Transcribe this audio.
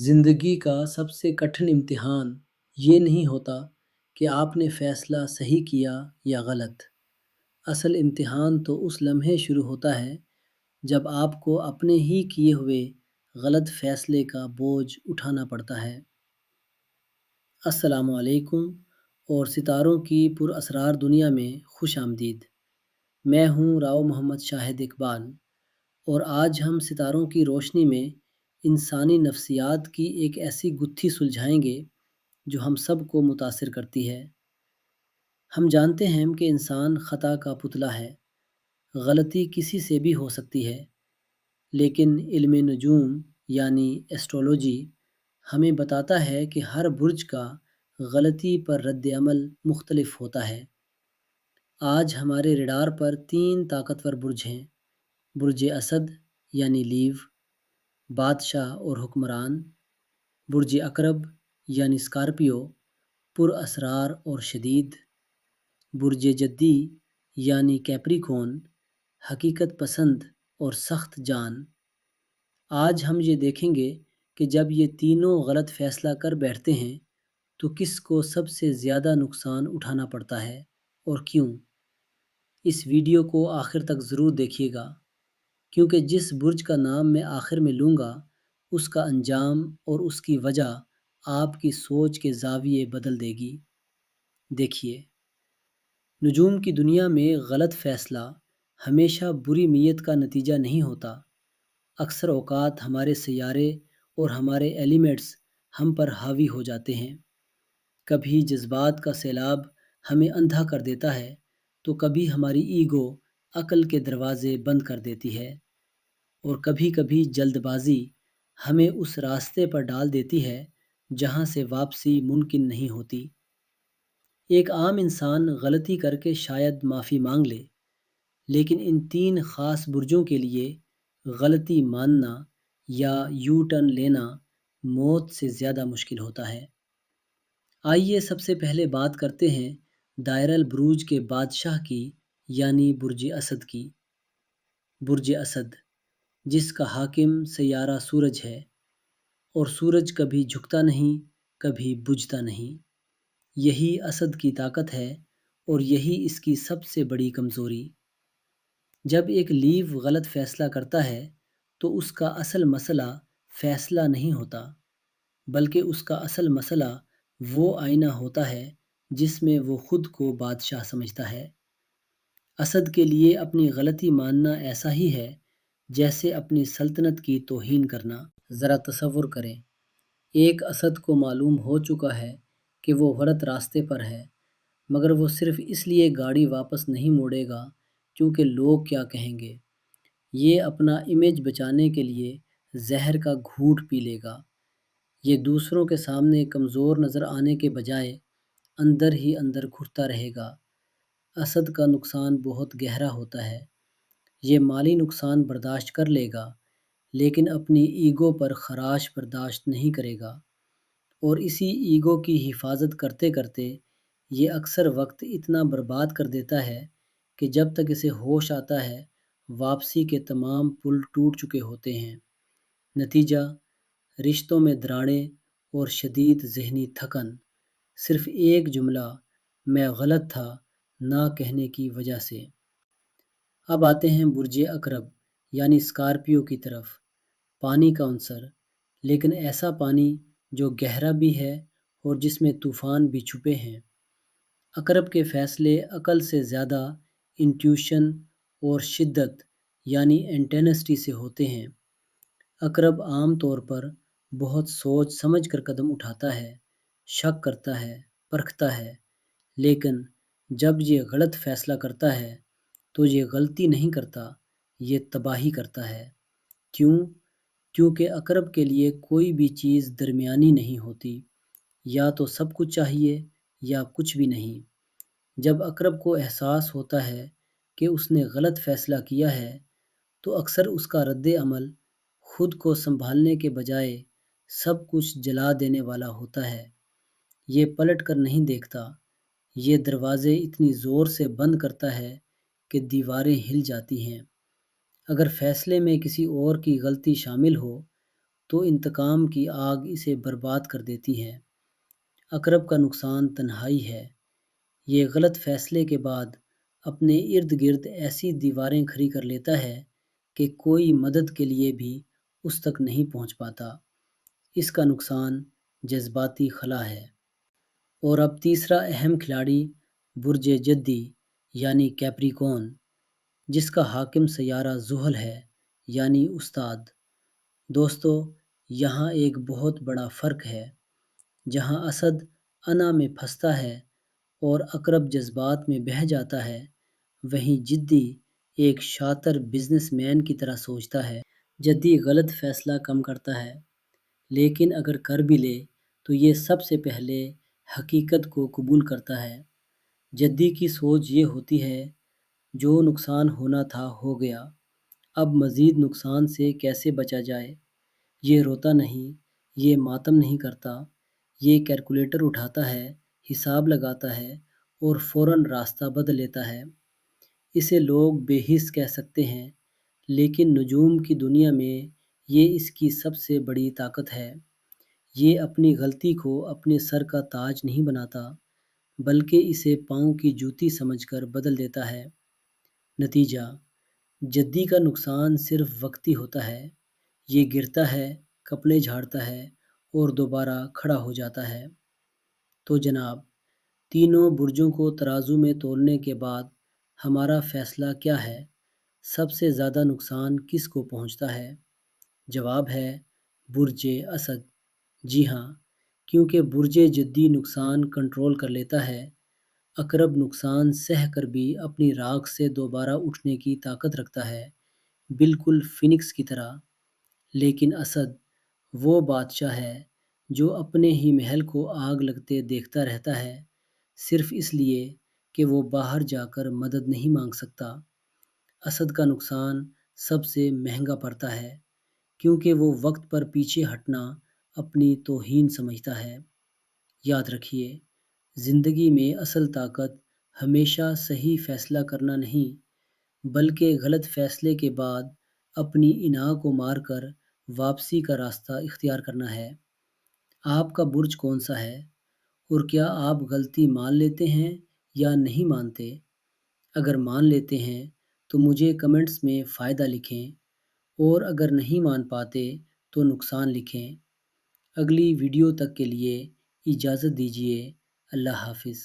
زندگی کا سب سے کٹھن امتحان یہ نہیں ہوتا کہ آپ نے فیصلہ صحیح کیا یا غلط۔ اصل امتحان تو اس لمحے شروع ہوتا ہے جب آپ کو اپنے ہی کیے ہوئے غلط فیصلے کا بوجھ اٹھانا پڑتا ہے۔ السلام علیکم اور ستاروں کی پر اسرار دنیا میں خوش آمدید۔ میں ہوں راؤ محمد شاہد اقبال، اور آج ہم ستاروں کی روشنی میں انسانی نفسیات کی ایک ایسی گتھی سلجھائیں گے جو ہم سب کو متاثر کرتی ہے۔ ہم جانتے ہیں کہ انسان خطا کا پتلا ہے، غلطی کسی سے بھی ہو سکتی ہے، لیکن علم نجوم یعنی ایسٹرولوجی ہمیں بتاتا ہے کہ ہر برج کا غلطی پر رد عمل مختلف ہوتا ہے۔ آج ہمارے ریڈار پر 3 طاقتور برج ہیں: برج اسد یعنی لیو، بادشاہ اور حکمران; برج عقرب یعنی اسکارپیو، پر اسرار اور شدید; برج جدی یعنی کیپریکون، حقیقت پسند اور سخت جان۔ آج ہم یہ دیکھیں گے کہ جب یہ تینوں غلط فیصلہ کر بیٹھتے ہیں تو کس کو سب سے زیادہ نقصان اٹھانا پڑتا ہے اور کیوں۔ اس ویڈیو کو آخر تک ضرور دیکھیے گا، کیونکہ جس برج کا نام میں آخر میں لوں گا اس کا انجام اور اس کی وجہ آپ کی سوچ کے زاویے بدل دے گی۔ دیکھیے، نجوم کی دنیا میں غلط فیصلہ ہمیشہ بری نیت کا نتیجہ نہیں ہوتا۔ اکثر اوقات ہمارے سیارے اور ہمارے ایلیمنٹس ہم پر حاوی ہو جاتے ہیں۔ کبھی جذبات کا سیلاب ہمیں اندھا کر دیتا ہے تو کبھی ہماری ایگو عقل کے دروازے بند کر دیتی ہے، اور کبھی کبھی جلد بازی ہمیں اس راستے پر ڈال دیتی ہے جہاں سے واپسی ممکن نہیں ہوتی۔ ایک عام انسان غلطی کر کے شاید معافی مانگ لے، لیکن ان 3 خاص برجوں کے لیے غلطی ماننا یا یو ٹرن لینا موت سے زیادہ مشکل ہوتا ہے۔ آئیے سب سے پہلے بات کرتے ہیں دائرہ البروج کے بادشاہ کی، یعنی برج اسد کی۔ برج اسد، جس کا حاکم سیارہ سورج ہے، اور سورج کبھی جھکتا نہیں، کبھی بجھتا نہیں۔ یہی اسد کی طاقت ہے اور یہی اس کی سب سے بڑی کمزوری۔ جب ایک لیو غلط فیصلہ کرتا ہے تو اس کا اصل مسئلہ فیصلہ نہیں ہوتا، بلکہ اس کا اصل مسئلہ وہ آئینہ ہوتا ہے جس میں وہ خود کو بادشاہ سمجھتا ہے۔ اسد کے لیے اپنی غلطی ماننا ایسا ہی ہے جیسے اپنی سلطنت کی توہین کرنا۔ ذرا تصور کریں، ایک اسد کو معلوم ہو چکا ہے کہ وہ غلط راستے پر ہے، مگر وہ صرف اس لیے گاڑی واپس نہیں موڑے گا کیونکہ لوگ کیا کہیں گے۔ یہ اپنا امیج بچانے کے لیے زہر کا گھونٹ پی لے گا۔ یہ دوسروں کے سامنے کمزور نظر آنے کے بجائے اندر ہی اندر گھٹتا رہے گا۔ اسد کا نقصان بہت گہرا ہوتا ہے۔ یہ مالی نقصان برداشت کر لے گا، لیکن اپنی ایگو پر خراش برداشت نہیں کرے گا، اور اسی ایگو کی حفاظت کرتے کرتے یہ اکثر وقت اتنا برباد کر دیتا ہے کہ جب تک اسے ہوش آتا ہے واپسی کے تمام پل ٹوٹ چکے ہوتے ہیں۔ نتیجہ، رشتوں میں دراڑیں اور شدید ذہنی تھکن، صرف ایک جملہ "میں غلط تھا" نہ کہنے کی وجہ سے۔ اب آتے ہیں برج عقرب یعنی اسکارپیو کی طرف۔ پانی کا عنصر، لیکن ایسا پانی جو گہرا بھی ہے اور جس میں طوفان بھی چھپے ہیں۔ عقرب کے فیصلے عقل سے زیادہ انٹیوشن اور شدت یعنی انٹینسٹی سے ہوتے ہیں۔ عقرب عام طور پر بہت سوچ سمجھ کر قدم اٹھاتا ہے، شک کرتا ہے، پرکھتا ہے، لیکن جب یہ غلط فیصلہ کرتا ہے تو یہ غلطی نہیں کرتا، یہ تباہی کرتا ہے۔ کیوں؟ کیونکہ عقرب کے لیے کوئی بھی چیز درمیانی نہیں ہوتی، یا تو سب کچھ چاہیے یا کچھ بھی نہیں۔ جب عقرب کو احساس ہوتا ہے کہ اس نے غلط فیصلہ کیا ہے تو اکثر اس کا رد عمل خود کو سنبھالنے کے بجائے سب کچھ جلا دینے والا ہوتا ہے۔ یہ پلٹ کر نہیں دیکھتا، یہ دروازے اتنی زور سے بند کرتا ہے کہ دیواریں ہل جاتی ہیں۔ اگر فیصلے میں کسی اور کی غلطی شامل ہو تو انتقام کی آگ اسے برباد کر دیتی ہے۔ اقرب کا نقصان تنہائی ہے۔ یہ غلط فیصلے کے بعد اپنے ارد گرد ایسی دیواریں کھڑی کر لیتا ہے کہ کوئی مدد کے لیے بھی اس تک نہیں پہنچ پاتا۔ اس کا نقصان جذباتی خلا ہے۔ اور اب تیسرا اہم کھلاڑی برج جدی یعنی کیپریکون، جس کا حاکم سیارہ زحل ہے یعنی استاد۔ دوستو، یہاں ایک بہت بڑا فرق ہے۔ جہاں اسد انا میں پھنستا ہے اور اقرب جذبات میں بہہ جاتا ہے، وہیں جدی ایک شاطر بزنس مین کی طرح سوچتا ہے۔ جدی غلط فیصلہ کم کرتا ہے، لیکن اگر کر بھی لے تو یہ سب سے پہلے حقیقت کو قبول کرتا ہے۔ جدی کی سوچ یہ ہوتی ہے، جو نقصان ہونا تھا ہو گیا، اب مزید نقصان سے کیسے بچا جائے۔ یہ روتا نہیں، یہ ماتم نہیں کرتا، یہ کیلکولیٹر اٹھاتا ہے، حساب لگاتا ہے اور فوراً راستہ بدل لیتا ہے۔ اسے لوگ بے حس کہہ سکتے ہیں، لیکن نجوم کی دنیا میں یہ اس کی سب سے بڑی طاقت ہے۔ یہ اپنی غلطی کو اپنے سر کا تاج نہیں بناتا، بلکہ اسے پاؤں کی جوتی سمجھ کر بدل دیتا ہے۔ نتیجہ: جدی کا نقصان صرف وقتی ہوتا ہے۔ یہ گرتا ہے، کپڑے جھاڑتا ہے اور دوبارہ کھڑا ہو جاتا ہے۔ تو جناب، تینوں برجوں کو ترازو میں تولنے کے بعد ہمارا فیصلہ کیا ہے؟ سب سے زیادہ نقصان کس کو پہنچتا ہے؟ جواب ہے برج اسد۔ جی ہاں، کیونکہ برج جدی نقصان کنٹرول کر لیتا ہے۔ عقرب نقصان سہ کر بھی اپنی راکھ سے دوبارہ اٹھنے کی طاقت رکھتا ہے، بالکل فینکس کی طرح۔ لیکن اسد وہ بادشاہ ہے جو اپنے ہی محل کو آگ لگتے دیکھتا رہتا ہے، صرف اس لیے کہ وہ باہر جا کر مدد نہیں مانگ سکتا۔ اسد کا نقصان سب سے مہنگا پڑتا ہے، کیونکہ وہ وقت پر پیچھے ہٹنا اپنی توہین سمجھتا ہے۔ یاد رکھیے، زندگی میں اصل طاقت ہمیشہ صحیح فیصلہ کرنا نہیں، بلکہ غلط فیصلے کے بعد اپنی انا کو مار کر واپسی کا راستہ اختیار کرنا ہے۔ آپ کا برج کون سا ہے؟ اور کیا آپ غلطی مان لیتے ہیں یا نہیں مانتے؟ اگر مان لیتے ہیں تو مجھے کمنٹس میں فائدہ لکھیں، اور اگر نہیں مان پاتے تو نقصان لکھیں۔ اگلی ویڈیو تک کے لیے اجازت دیجیے۔ اللہ حافظ۔